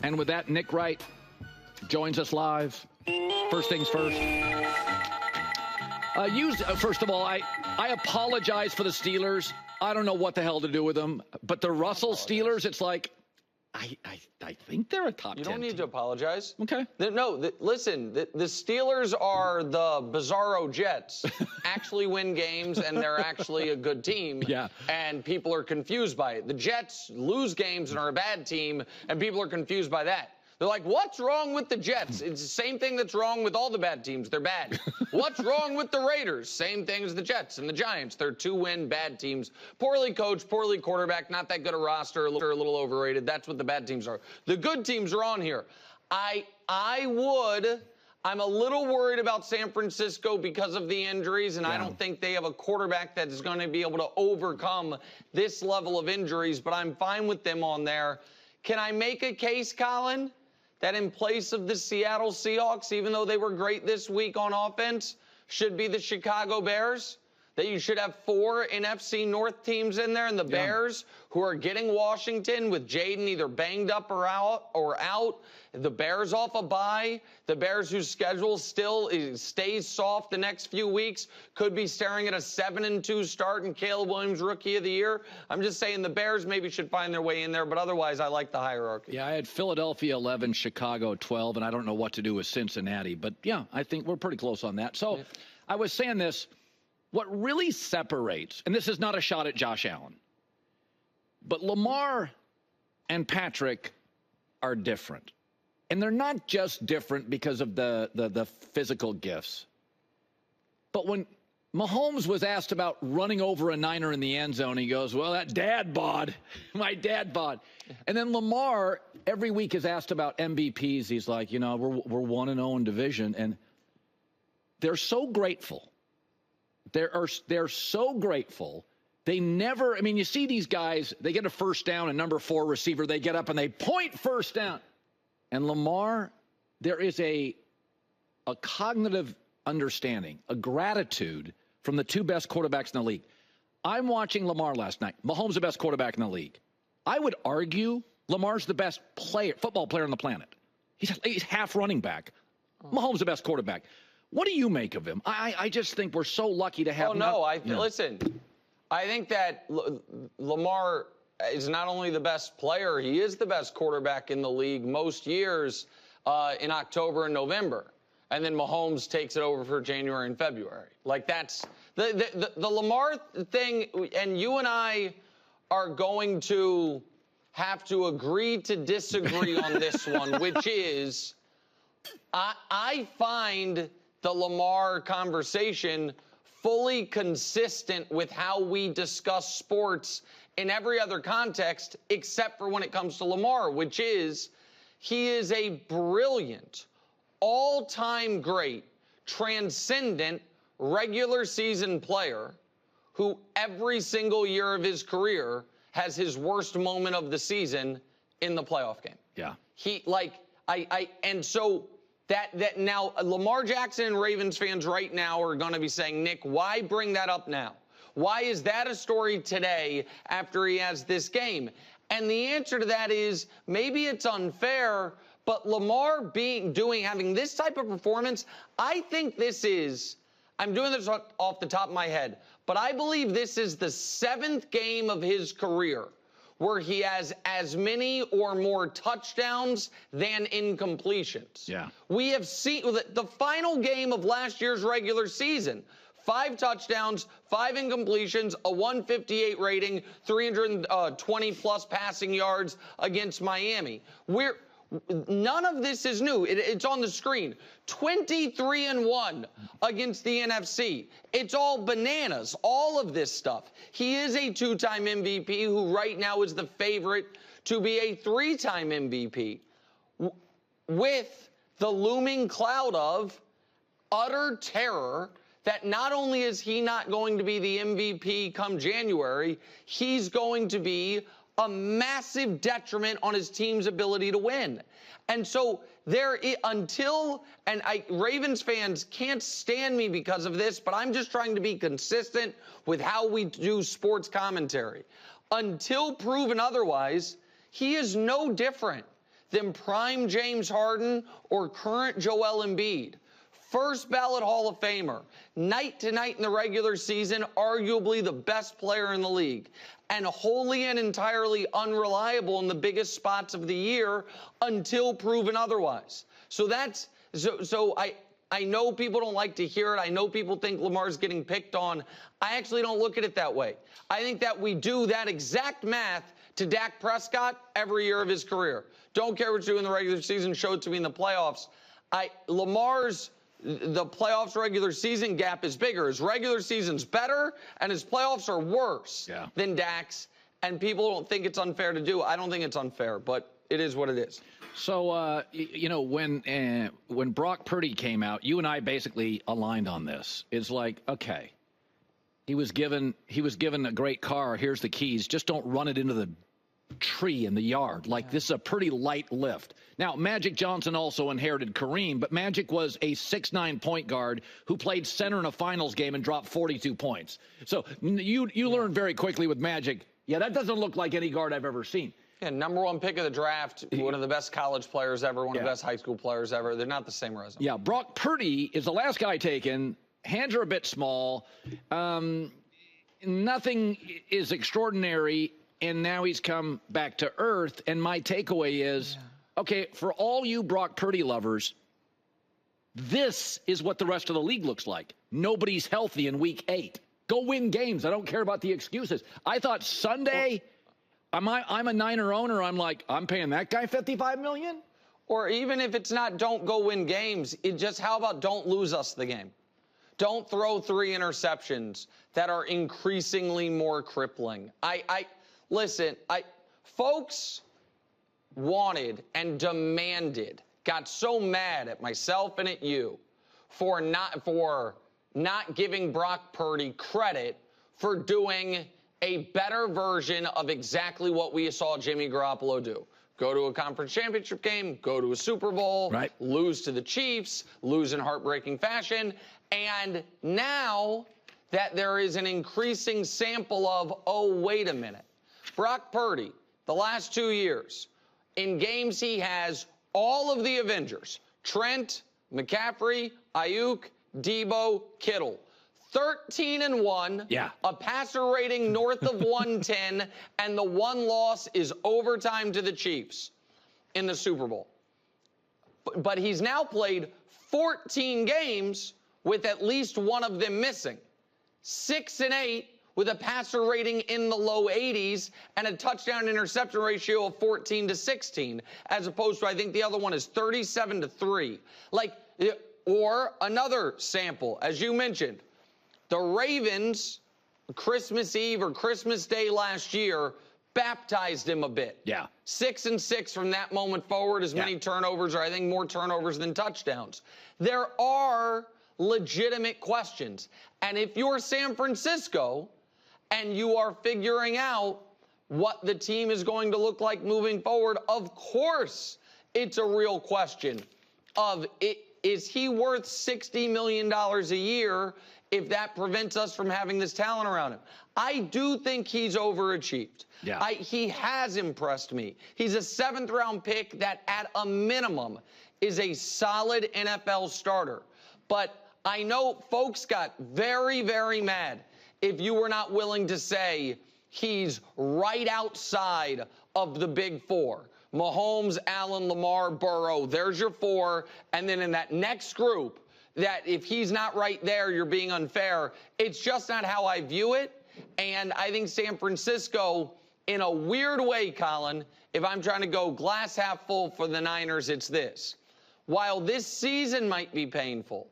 And with that, Nick Wright joins us live. First things first. First of all, I apologize for the Steelers. I don't know what the hell to do with them. But the Russell Steelers, it's like, I think they're a top 10 You don't need team. to apologize. Okay. Listen, the Steelers are the bizarro Jets. Actually win games, and they're actually a good team. Yeah. And people are confused by it. The Jets lose games and are a bad team, and people are confused by that. They're like, what's wrong with the Jets? It's the same thing that's wrong with all the bad teams. They're bad. What's wrong with the Raiders? Same thing as the Jets and the Giants. They're 2-win bad teams. Poorly coached, poorly quarterback, not that good a roster, a little overrated. That's what the bad teams are. The good teams are on here. I'm a little worried about San Francisco because of the injuries, and I don't think they have a quarterback that is going to be able to overcome this level of injuries, but I'm fine with them on there. Can I make a case, Colin, that in place of the Seattle Seahawks, even though they were great this week on offense, should be the Chicago Bears? That you should have 4 NFC North teams in there, and the Bears, who are getting Washington with Jaden either banged up or out. The Bears off a bye. The Bears, whose schedule still stays soft the next few weeks, could be staring at a 7-2 start and Caleb Williams Rookie of the Year. I'm just saying the Bears maybe should find their way in there, but otherwise I like the hierarchy. Yeah, I had Philadelphia 11, Chicago 12, and I don't know what to do with Cincinnati. But, yeah, I think we're pretty close on that. So I was saying this. What really separates, and this is not a shot at Josh Allen, but Lamar and Patrick are different. And they're not just different because of the physical gifts. But when Mahomes was asked about running over a Niner in the end zone, he goes, well, that dad bod, my dad bod. And then Lamar every week is asked about MVPs. He's like, we're 1-0 in division. And they're so grateful. They're so grateful. They never, you see these guys, they get a first down, a number 4 receiver, they get up and they point first down. And Lamar, there is a cognitive understanding, a gratitude from the 2 best quarterbacks in the league. I'm watching Lamar last night. Mahomes the best quarterback in the league. I would argue Lamar's the best football player on the planet. He's half running back. Mahomes the best quarterback. What do you make of him? I just think we're so lucky to have. Listen, I think that Lamar is not only the best player, he is the best quarterback in the league most years in October and November. And then Mahomes takes it over for January and February. Like, that's the Lamar thing, and you and I are going to have to agree to disagree on this one, which is I find the Lamar conversation fully consistent with how we discuss sports in every other context except for when it comes to Lamar, which is he is a brilliant, all-time great, transcendent, regular season player who every single year of his career has his worst moment of the season in the playoff game. Yeah. And so that now Lamar Jackson and Ravens fans right now are going to be saying, Nick, why bring that up now? Why is that a story today after he has this game? And the answer to that is maybe it's unfair, but Lamar having this type of performance, I think this is, I'm doing this off the top of my head, but I believe this is the 7th game of his career where he has as many or more touchdowns than incompletions. Yeah. We have seen the final game of last year's regular season, 5 touchdowns, 5 incompletions, a 158 rating, 320-plus passing yards against Miami. None of this is new. It's on the screen. 23-1 against the NFC. It's all bananas, all of this stuff. He is a 2-time MVP who right now is the favorite to be a 3-time MVP with the looming cloud of utter terror that not only is he not going to be the MVP come January, he's going to be a massive detriment on his team's ability to win. And so Ravens fans can't stand me because of this, but I'm just trying to be consistent with how we do sports commentary. Until proven otherwise, he is no different than prime James Harden or current Joel Embiid. First ballot Hall of Famer, night to night in the regular season, arguably the best player in the league, and wholly and entirely unreliable in the biggest spots of the year until proven otherwise. So I know people don't like to hear it. I know people think Lamar's getting picked on. I actually don't look at it that way. I think that we do that exact math to Dak Prescott every year of his career. Don't care what you do in the regular season, show it to me in the playoffs. The playoffs regular season gap is bigger. His regular season's better, and his playoffs are worse than Dak's, and people don't think it's unfair to do. I don't think it's unfair, but it is what it is. So, when Brock Purdy came out, you and I basically aligned on this. It's like, okay, he was given a great car. Here's the keys. Just don't run it into the tree in the yard. Like, this is a pretty light lift. Now, Magic Johnson also inherited Kareem, but Magic was a 6'9" point guard who played center in a finals game and dropped 42 points. So you learn very quickly with Magic, that doesn't look like any guard I've ever seen. Yeah, #1 pick of the draft, one of the best college players ever, one of the best high school players ever. They're not the same resume. Yeah, Brock Purdy is the last guy taken. Hands are a bit small. Nothing is extraordinary, and now he's come back to earth. And my takeaway is, okay, for all you Brock Purdy lovers, this is what the rest of the league looks like. Nobody's healthy in week 8. Go win games. I don't care about the excuses. I thought Sunday... I'm a Niner owner. I'm like, I'm paying that guy $55 million? Or even if it's not don't go win games, how about don't lose us the game? Don't throw 3 interceptions that are increasingly more crippling. Listen, folks wanted and demanded, got so mad at myself and at you for not giving Brock Purdy credit for doing a better version of exactly what we saw Jimmy Garoppolo do. Go to a conference championship game, go to a Super Bowl, lose to the Chiefs, lose in heartbreaking fashion. And now that there is an increasing sample of, oh, wait a minute. Brock Purdy, the last 2 years, in games he has all of the Avengers, Trent, McCaffrey, Ayuk, Debo, Kittle. 13-1, a passer rating north of 110, and the one loss is overtime to the Chiefs in the Super Bowl. But he's now played 14 games with at least one of them missing. 6-8 with a passer rating in the low 80s and a touchdown interception ratio of 14-16, as opposed to, I think the other one is 37-3. Or another sample, as you mentioned, the Ravens, Christmas Eve or Christmas Day last year, baptized him a bit. 6-6 from that moment forward, as many turnovers, or I think more turnovers than touchdowns. There are legitimate questions. And if you're San Francisco and you are figuring out what the team is going to look like moving forward, of course it's a real question of, is he worth $60 million a year if that prevents us from having this talent around him? I do think he's overachieved. He has impressed me. He's a 7th-round pick that, at a minimum, is a solid NFL starter. But I know folks got very, very mad if you were not willing to say he's right outside of the big 4. Mahomes, Allen, Lamar, Burrow, there's your 4. And then in that next group, that if he's not right there, you're being unfair. It's just not how I view it. And I think San Francisco, in a weird way, Colin, if I'm trying to go glass half full for the Niners, it's this. While this season might be painful,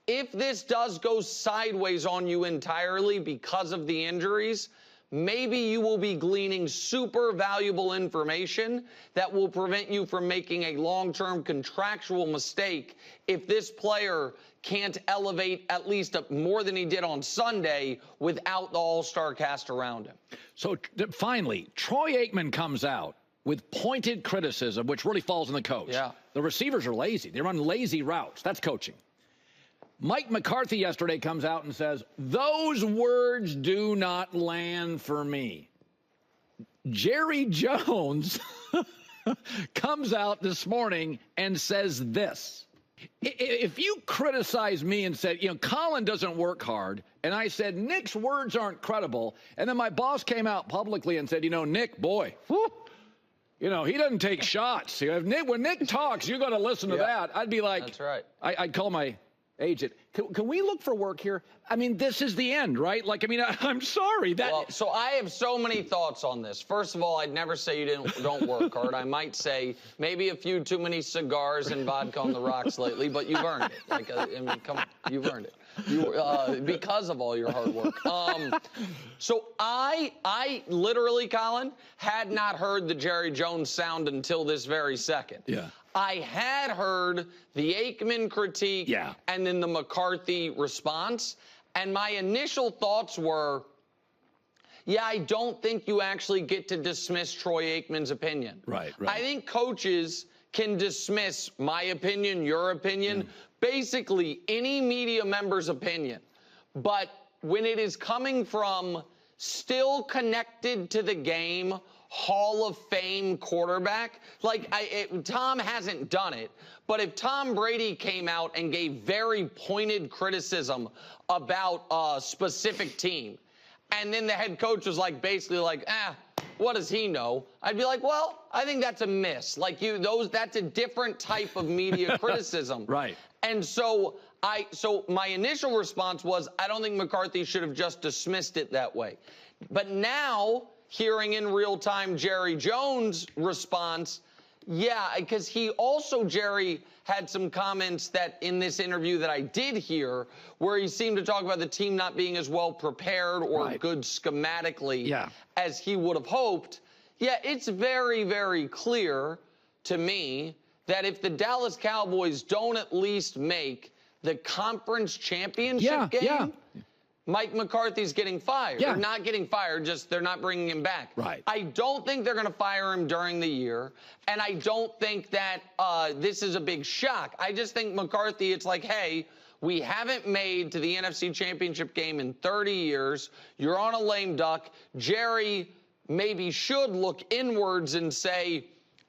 if this does go sideways on you entirely because of the injuries, maybe you will be gleaning super valuable information that will prevent you from making a long-term contractual mistake if this player can't elevate at least more than he did on Sunday without the all-star cast around him. So finally, Troy Aikman comes out with pointed criticism, which really falls on the coach. The receivers are lazy. They run lazy routes. That's coaching. Mike McCarthy yesterday comes out and says, those words do not land for me. Jerry Jones comes out this morning and says this. If you criticize me and said, Colin doesn't work hard, and I said, Nick's words aren't credible, and then my boss came out publicly and said, Nick, boy, whew, he doesn't take shots. When Nick talks, you got to listen to that. I'd be like, that's right. I'd call my agent. Can we look for work here? I mean, this is the end, right? I'm sorry. So I have so mmany thoughts on this. First of all, I'd never say you don't work hard. I might say maybe a few too many cigars and vodka on the rocks lately, but you've earned it. Come on, you've earned it. Because of all your hard work. So I literally, Colin, had not heard the Jerry Jones sound until this very second. Yeah. I had heard the Aikman critique and then the McCarthy response. And my initial thoughts were, I don't think you actually get to dismiss Troy Aikman's opinion. Right. I think coaches can dismiss my opinion, your opinion, basically any media member's opinion. But when it is coming from still connected to the game, Hall of Fame quarterback, Tom hasn't done it, but if Tom Brady came out and gave very pointed criticism about a specific team, and then the head coach was basically what does he know? I'd be like, well, I think that's a miss. That's a different type of media criticism. Right. And so my initial response was, I don't think McCarthy should have just dismissed it that way. But now, hearing in real time Jerry Jones' response, because he also, Jerry, had some comments that in this interview that I did hear where he seemed to talk about the team not being as well prepared or good schematically as he would have hoped. It's very, very clear to me that if the Dallas Cowboys don't at least make the conference championship game, Mike McCarthy's getting fired. Or not getting fired, just they're not bringing him back. Right. I don't think they're going to fire him during the year, and I don't think that this is a big shock. I just think McCarthy, it's hey, we haven't made to the NFC Championship game in 30 years. You're on a lame duck. Jerry maybe should look inwards and say,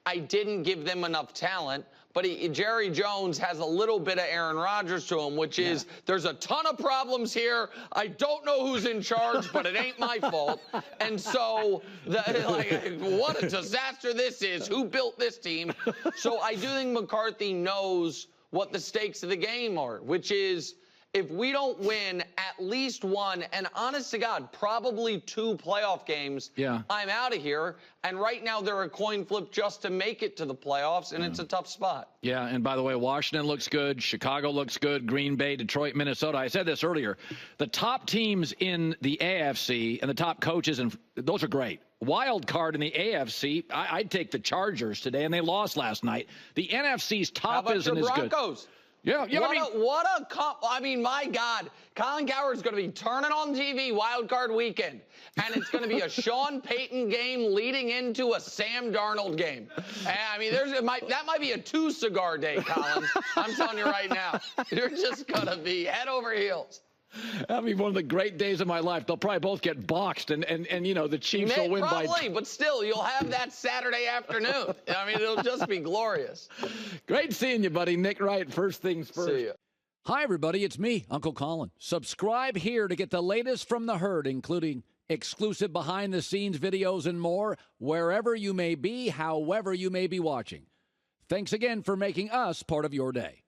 I didn't give them enough talent. But Jerry Jones has a little bit of Aaron Rodgers to him, which is there's a ton of problems here. I don't know who's in charge, but it ain't my fault. And so, what a disaster this is. Who built this team? So I do think McCarthy knows what the stakes of the game are, which is if we don't win at least one, and honest to God, probably 2 playoff games, I'm out of here. And right now they're a coin flip just to make it to the playoffs, and it's a tough spot. Yeah, and by the way, Washington looks good. Chicago looks good. Green Bay, Detroit, Minnesota. I said this earlier. The top teams in the AFC and the top coaches, and those are great. Wild card in the AFC, I'd take the Chargers today, and they lost last night. The NFC's top isn't as good. Broncos? My God, Colin Cowherd's going to be turning on TV wild card weekend, and it's going to be a Sean Payton game leading into a Sam Darnold game. That might be a 2-cigar day, Colin. I'm telling you right now, you're just going to be head over heels. That'll be one of the great days of my life. They'll probably both get boxed, and the Chiefs will win probably, but still, you'll have that Saturday afternoon. It'll just be glorious. Great seeing you, buddy. Nick Wright, first things first. See ya. Hi, everybody. It's me, Uncle Colin. Subscribe here to get the latest from the herd, including exclusive behind-the-scenes videos and more, wherever you may be, however you may be watching. Thanks again for making us part of your day.